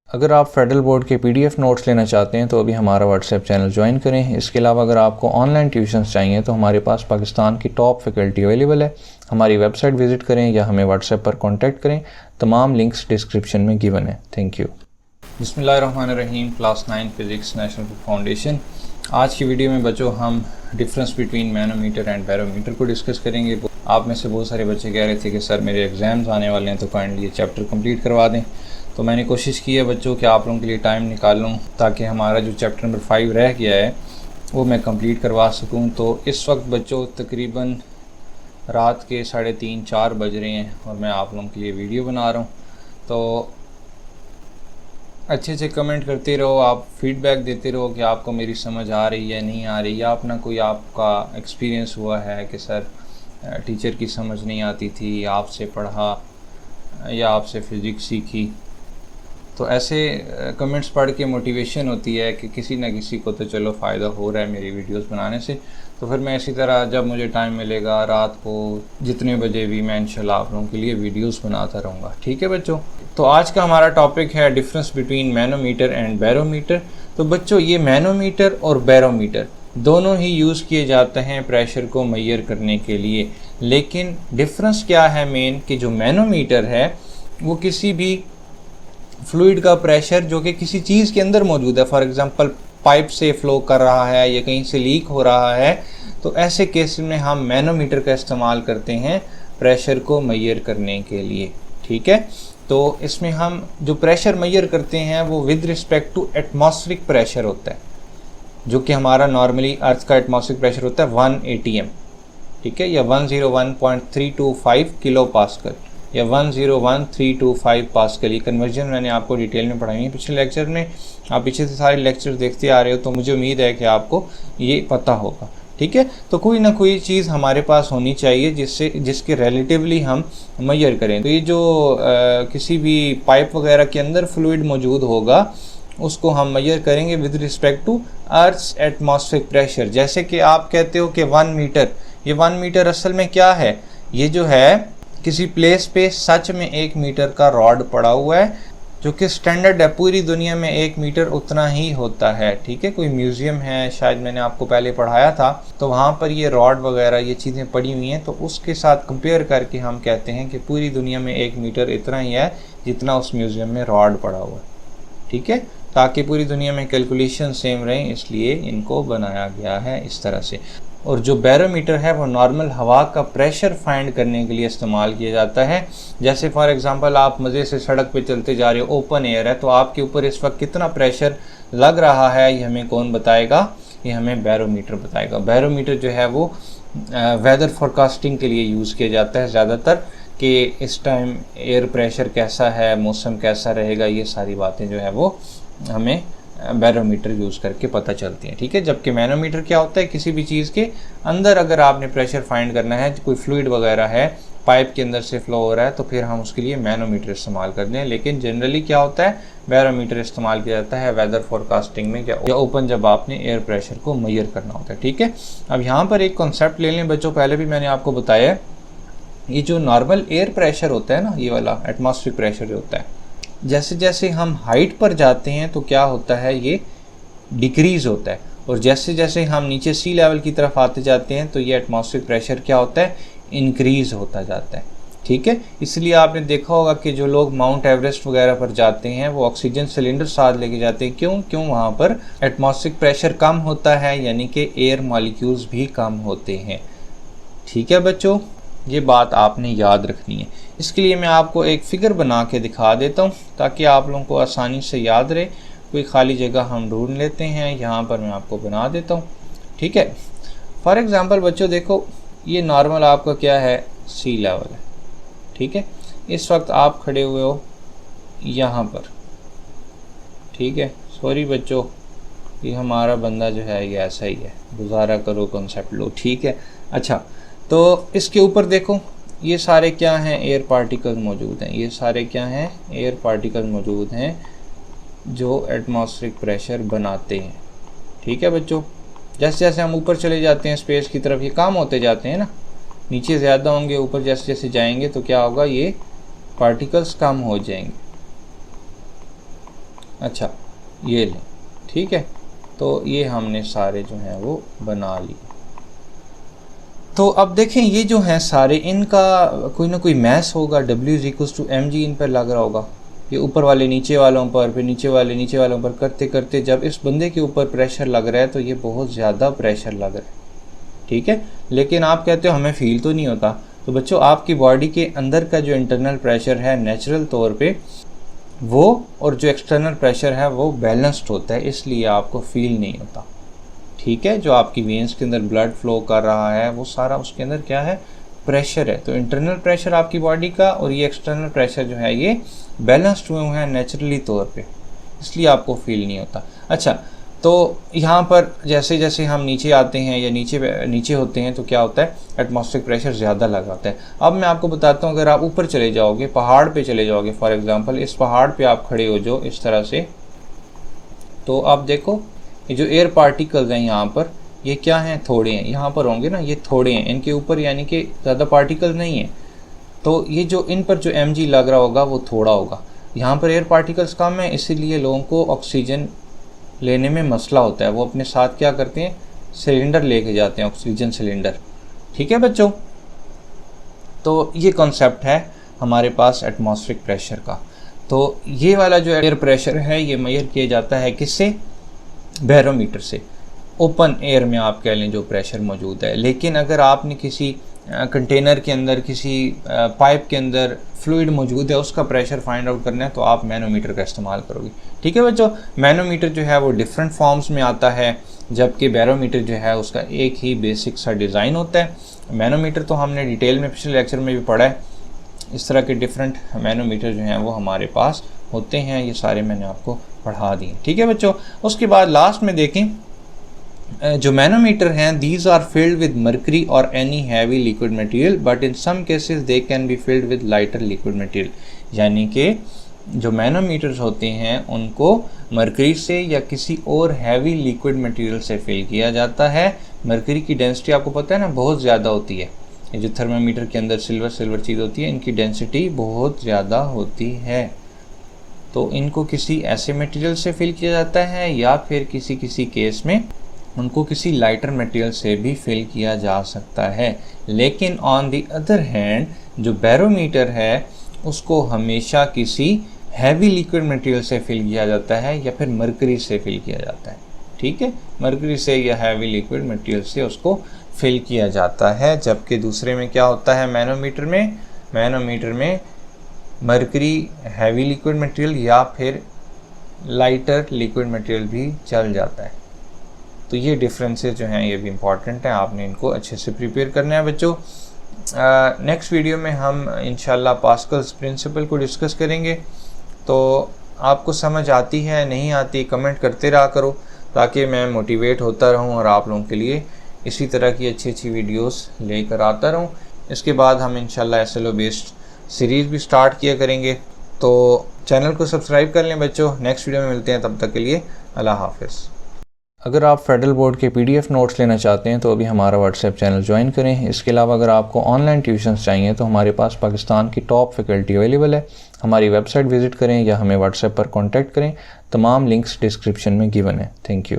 अगर आप federal board के पीडीएफ नोट्स लेना चाहते हैं तो अभी हमारा व्हाट्सएप चैनल ज्वाइन करें। इसके अलावा अगर आपको ऑनलाइन ट्यूशन्स चाहिए तो हमारे पास पाकिस्तान की टॉप फैकल्टी अवेलेबल है। हमारी वेबसाइट विज़िट करें या हमें व्हाट्सएप पर कॉन्टैक्ट करें। तमाम लिंक्स डिस्क्रिप्शन में गिवन है। Thank you. बिस्मिल्लाहिर्रहमानिर्रहीम। Class 9 physics national foundation. आज की वीडियो में बच्चों हम difference between manometer and barometer को डिस्कस करेंगे। आप में से बहुत सारे बच्चे कह रहे थे कि सर मेरे एग्ज़ाम्स आने वाले हैं तो काइंडली ये चैप्टर कंप्लीट करवा दें। तो मैंने कोशिश की है बच्चों कि आप लोगों के लिए टाइम निकाल लूँ ताकि हमारा जो चैप्टर नंबर 5 रह गया है वो मैं कंप्लीट करवा सकूँ। तो इस वक्त बच्चों तकरीबन रात के 3:30-4 बज रहे हैं और मैं आप लोगों के लिए वीडियो बना रहा हूँ। तो अच्छे से कमेंट करते रहो, आप फीडबैक देते रहो कि आपको मेरी समझ आ रही है नहीं आ रही, या अपना कोई आपका एक्सपीरियंस हुआ है कि सर टीचर की समझ नहीं आती थी, आपसे पढ़ा या आपसे फ़िज़िक्स सीखी। तो ऐसे कमेंट्स पढ़ के मोटिवेशन होती है कि किसी न किसी को तो चलो फ़ायदा हो रहा है मेरी वीडियोस बनाने से। तो फिर मैं इसी तरह जब मुझे टाइम मिलेगा रात को जितने बजे भी मैं इंशाल्लाह आप लोगों के लिए वीडियोस बनाता रहूँगा। ठीक है बच्चों। तो आज का हमारा टॉपिक है difference between manometer and barometer. तो बच्चों ये मैनोमीटर और बैरोमीटर दोनों ही यूज़ किए जाते हैं प्रेशर को मेजर करने के लिए। लेकिन डिफरेंस क्या है मेन कि जो मैनोमीटर है वो किसी भी फ्लूइड का प्रेशर जो कि किसी चीज़ के अंदर मौजूद है, फॉर एग्जांपल पाइप से फ़्लो कर रहा है या कहीं से लीक हो रहा है, तो ऐसे केस में हम मैनोमीटर का इस्तेमाल करते हैं प्रेशर को मेजर करने के लिए। ठीक है। तो इसमें हम जो प्रेशर मेजर करते हैं वो with respect to atmospheric pressure होता है, जो कि हमारा नॉर्मली अर्थ का एटमॉस्फेरिक प्रेशर होता है 1 atm। ठीक है, या 101.325 किलो पास्कल या 101.325 पास्कल। ये कन्वर्जन मैंने आपको डिटेल में पढ़ाई है पिछले लेक्चर में। आप पीछे से सारे लेक्चर देखते आ रहे हो तो मुझे उम्मीद है कि आपको ये पता होगा। ठीक है। तो कोई ना कोई चीज़ हमारे पास होनी चाहिए जिसके रिलेटिवली हम मेजर करें। तो ये जो किसी भी पाइप वगैरह के अंदर फ्लूइड मौजूद होगा उसको हम मेजर करेंगे with respect to earth's atmospheric pressure. जैसे कि आप कहते हो कि 1 मीटर, ये 1 मीटर असल में क्या है? ये जो है किसी प्लेस पे सच में 1 मीटर का रॉड पड़ा हुआ है जो कि स्टैंडर्ड है, पूरी दुनिया में 1 मीटर उतना ही होता है। ठीक है। कोई म्यूज़ियम है, शायद मैंने आपको पहले पढ़ाया था, तो वहाँ पर ये रॉड वगैरह ये चीज़ें पड़ी हुई हैं। तो उसके साथ कंपेयर करके हम कहते हैं कि पूरी दुनिया में 1 मीटर इतना ही है जितना उस म्यूज़ियम में रॉड पड़ा हुआ है। ठीक है। ताकि पूरी दुनिया में कैलकुलेशन सेम रहें इसलिए इनको बनाया गया है इस तरह से। और जो बैरोमीटर है वो नॉर्मल हवा का प्रेशर फाइंड करने के लिए इस्तेमाल किया जाता है। जैसे फॉर एग्जांपल आप मज़े से सड़क पे चलते जा रहे हो, ओपन एयर है, तो आपके ऊपर इस वक्त कितना प्रेशर लग रहा है ये हमें कौन बताएगा? ये हमें बैरोमीटर बताएगा। बैरोमीटर जो है वो वेदर फोरकास्टिंग के लिए यूज़ किया जाता है ज़्यादातर, कि इस टाइम एयर प्रेशर कैसा है, मौसम कैसा रहेगा, ये सारी बातें जो है वो हमें बैरोमीटर यूज़ करके पता चलती हैं। ठीक है। जबकि मैनोमीटर क्या होता है? किसी भी चीज़ के अंदर अगर आपने प्रेशर फाइंड करना है, कोई फ्लूइड वगैरह है पाइप के अंदर से फ्लो हो रहा है, तो फिर हम उसके लिए मैनोमीटर इस्तेमाल करते हैं। लेकिन जनरली क्या होता है? बैरोमीटर इस्तेमाल किया जाता है वेदर फोरकास्टिंग में या ओपन जब आपने एयर प्रेशर को मेजर करना होता है। ठीक है। अब यहाँ पर एक कॉन्सेप्ट ले लें बच्चों, पहले भी मैंने आपको बताया है, ये जो नॉर्मल एयर प्रेशर होता है ना, ये वाला एटमॉस्फेरिक प्रेशर जो होता है, जैसे जैसे हम हाइट पर जाते हैं तो क्या होता है? ये डिक्रीज़ होता है। और जैसे जैसे हम नीचे सी लेवल की तरफ आते जाते हैं तो ये एटमॉस्फेरिक प्रेशर क्या होता है? इंक्रीज़ होता जाता है। ठीक है। इसलिए आपने देखा होगा कि जो लोग माउंट एवरेस्ट वगैरह पर जाते हैं वो ऑक्सीजन सिलेंडर साथ लेके जाते हैं। क्यों? वहाँ पर एटमॉस्फेरिक प्रेशर कम होता है, यानी कि एयर मॉलिक्यूल्स भी कम होते हैं। ठीक है बच्चों, ये बात आपने याद रखनी है। इसके लिए मैं आपको एक फ़िगर बना के दिखा देता हूँ ताकि आप लोगों को आसानी से याद रहे। कोई ख़ाली जगह हम ढूंढ लेते हैं, यहाँ पर मैं आपको बना देता हूँ। ठीक है। फॉर एग्ज़ाम्पल बच्चों देखो, ये नॉर्मल आपका क्या है? सी लेवल है। ठीक है। इस वक्त आप खड़े हुए हो यहाँ पर। ठीक है। सॉरी बच्चों, ये हमारा बंदा जो है ये ऐसा ही है, गुजारा करो, कॉन्सेप्ट लो। ठीक है। अच्छा, तो इसके ऊपर देखो, ये सारे क्या हैं? एयर पार्टिकल मौजूद हैं। ये सारे क्या हैं? एयर पार्टिकल मौजूद हैं जो एटमॉस्फेरिक प्रेशर बनाते हैं। ठीक है बच्चों। जैसे जैसे हम ऊपर चले जाते हैं स्पेस की तरफ, ये कम होते जाते हैं ना, नीचे ज़्यादा होंगे, ऊपर जैसे जैसे जाएंगे तो क्या होगा? ये पार्टिकल्स कम हो जाएंगे। अच्छा ये लें, ठीक है। तो ये हमने सारे जो हैं वो बना लिए। तो अब देखें ये जो हैं सारे, इनका कोई ना कोई मैस होगा, W=mg इन पर लग रहा होगा। ये ऊपर वाले नीचे वालों पर, फिर नीचे वाले नीचे वालों पर करते करते जब इस बंदे के ऊपर प्रेशर लग रहा है तो ये बहुत ज़्यादा प्रेशर लग रहा है, ठीक है। लेकिन आप कहते हो हमें फील तो नहीं होता। तो बच्चों आपकी बॉडी के अंदर का जो इंटरनल प्रेशर है नेचुरल तौर पे वो और जो एक्सटर्नल प्रेशर है वो बैलेंस्ड होता है, इसलिए आपको फील नहीं होता, ठीक है। जो आपकी वेन्स के अंदर ब्लड फ्लो कर रहा है वो सारा उसके अंदर क्या है, प्रेशर है। तो इंटरनल प्रेशर आपकी बॉडी का और ये एक्सटर्नल प्रेशर जो है ये बैलेंस्ड हुए हुए हैं नेचुरली तौर पे, इसलिए आपको फील नहीं होता। अच्छा, तो यहाँ पर जैसे जैसे हम नीचे आते हैं या नीचे होते हैं तो क्या होता है, एटमॉस्फेरिक प्रेशर ज़्यादा लगा होता है। अब मैं आपको बताता हूँ, अगर आप ऊपर चले जाओगे, पहाड़ पे चले जाओगे, फॉर एग्जांपल इस पहाड़ पे आप खड़े हो जाओ इस तरह से, तो आप देखो ये जो एयर पार्टिकल्स हैं यहाँ पर, ये क्या हैं, थोड़े हैं। यहाँ पर होंगे ना, ये थोड़े हैं, इनके ऊपर यानी कि ज़्यादा पार्टिकल्स नहीं हैं। तो ये जो इन पर जो mg लग रहा होगा वो थोड़ा होगा। यहाँ पर एयर पार्टिकल्स कम है, इसीलिए लोगों को ऑक्सीजन लेने में मसला होता है। वो अपने साथ क्या करते हैं, सिलेंडर लेके जाते हैं, ऑक्सीजन सिलेंडर, ठीक है बच्चों। तो ये कॉन्सेप्ट है हमारे पास एटमॉस्फेरिक प्रेशर का। तो ये वाला जो एयर प्रेशर है ये मेजर किया जाता है किससे, बैरोमीटर से। ओपन एयर में आप कह लें जो प्रेशर मौजूद है। लेकिन अगर आपने किसी कंटेनर के अंदर, किसी पाइप के अंदर फ्लूइड मौजूद है, उसका प्रेशर फाइंड आउट करना है तो आप मैनोमीटर का इस्तेमाल करोगे, ठीक है बच्चों। मैनोमीटर जो है वो डिफरेंट फॉर्म्स में आता है, जबकि बैरोमीटर जो है उसका एक ही बेसिक सा डिज़ाइन होता है। मैनोमीटर तो हमने डिटेल में पिछले लेक्चर में भी पढ़ा है। इस तरह के डिफरेंट मैनोमीटर जो हैं वो हमारे पास होते हैं, ये सारे मैंने आपको पढ़ा दिए, ठीक है बच्चों। उसके बाद लास्ट में देखें, जो मैनोमीटर हैं these are filled with mercury और any heavy liquid material, but in some cases they can be filled with lighter liquid material. यानी कि जो मैनोमीटर्स होते हैं उनको मर्करी से या किसी और हैवी लिक्विड मटेरियल से फिल किया जाता है। मर्करी की डेंसिटी आपको पता है ना बहुत ज़्यादा होती है। ये जो थर्मामीटर के अंदर सिल्वर चीज़ होती है, इनकी डेंसिटी बहुत ज़्यादा होती है। तो इनको किसी ऐसे मटेरियल से फिल किया जाता है या फिर किसी केस में उनको किसी लाइटर मटेरियल से भी फिल किया जा सकता है। लेकिन ऑन दी अदर हैंड जो बैरोमीटर है उसको हमेशा किसी हैवी लिक्विड मटेरियल से फिल किया जाता है या फिर मर्करी से फिल किया जाता है, ठीक है। मर्करी से या हैवी लिक्विड मटेरियल से उसको फिल किया जाता है। जबकि दूसरे में क्या होता है, मैनोमीटर में मर्करी हैवी लिक्विड मटेरियल या फिर लाइटर लिक्विड मटेरियल भी चल जाता है। तो ये डिफरेंसेस जो हैं ये भी इम्पॉर्टेंट हैं, आपने इनको अच्छे से प्रिपेयर करना है बच्चों। नेक्स्ट वीडियो में हम इंशाल्लाह पास्कल्स प्रिंसिपल को डिस्कस करेंगे। तो आपको समझ आती है नहीं आती कमेंट करते रहा करो, ताकि मैं मोटिवेट होता रहूं और आप लोगों के लिए इसी तरह की अच्छी वीडियोस लेकर आता रहूं। इसके बाद हम इंशाल्लाह SLO बेस्ड सीरीज़ भी स्टार्ट किया करेंगे। तो चैनल को सब्सक्राइब कर लें बच्चों। नेक्स्ट वीडियो में मिलते हैं, तब तक के लिए अल्लाह हाफ़िज़। अगर आप फेडरल बोर्ड के PDF नोट्स लेना चाहते हैं तो अभी हमारा व्हाट्सएप चैनल ज्वाइन करें। इसके अलावा अगर आपको ऑनलाइन ट्यूशन्स चाहिए तो हमारे पास पाकिस्तान की टॉप फैकल्टी अवेलेबल है। हमारी वेबसाइट विज़िट करें या हमें व्हाट्सएप पर कॉन्टैक्ट करें। तमाम लिंक्स डिस्क्रिप्शन में गिवन है। Thank you.